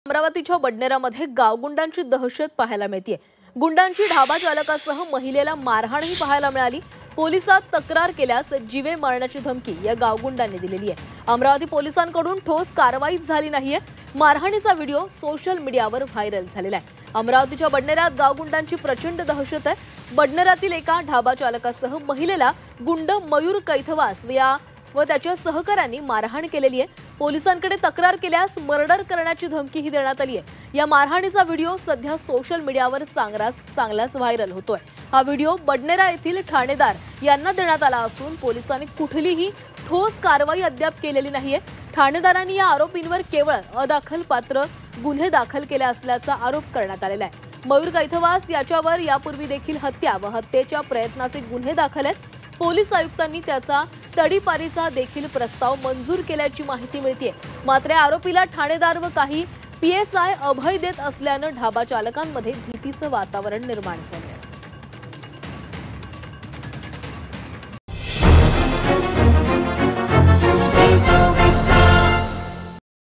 अमरावतीच्या बडनेरामध्ये गावगुंडांची दहशत पाहायला मिळते। गुंडांची ढाबा चालकासह महिलेला मारहाणही पाहायला मिळाली। पोलिसात तक्रार केल्यास जीवे मारण्याची धमकी या गावगुंडांनी दिलेली आहे। अमरावती पोलिसांकडून ठोस कारवाई झाली नाहीये। मारहाणीचा व्हिडिओ सोशल मीडियावर व्हायरल झालेला आहे। अमरावतीच्या बडनेरात गावगुंडांची प्रचंड दहशत आहे। बडनेरातील एका ढाबा चालकासह महिलेला गुंड मयूर कैथवास व त्याच्या सहकाऱ्यांनी मारहाण केलेली आहे। पोलिसांकडे तक्रार केल्यास मर्डर करण्याची धमकीही देण्यात आली आहे। या मारहाणीचा व्हिडिओ सध्या सोशल मीडियावर चांगलाच व्हायरल होतोय। हा व्हिडिओ बडनेरा येथील ठाणेदार यांना देण्यात आला असून पोलिसांनी कुठलीही ठोस कारवाई अद्याप केलेली नाहीये। ठाणेदारांनी या आरोपींवर केवळ अदाखलपात्र गुन्हे दाखल केले असल्याचा आरोप करण्यात आलेला आहे। मयूर कैथवास याच्यावर यापूर्वी देखील हत्या व हत्येच्या प्रयत्नाचे गुन्हे दाखल आहेत। पोलीस आयुक्तांनी त्याचा तडीपारीचा देखील प्रस्ताव मंजूर केल्याची माहिती मिळते। मात्र आरोपीला ठाणेदार व काही PSI अभय देत असल्याने ढाबा चालकांमध्ये भीतीचे वातावरण निर्माण झाले।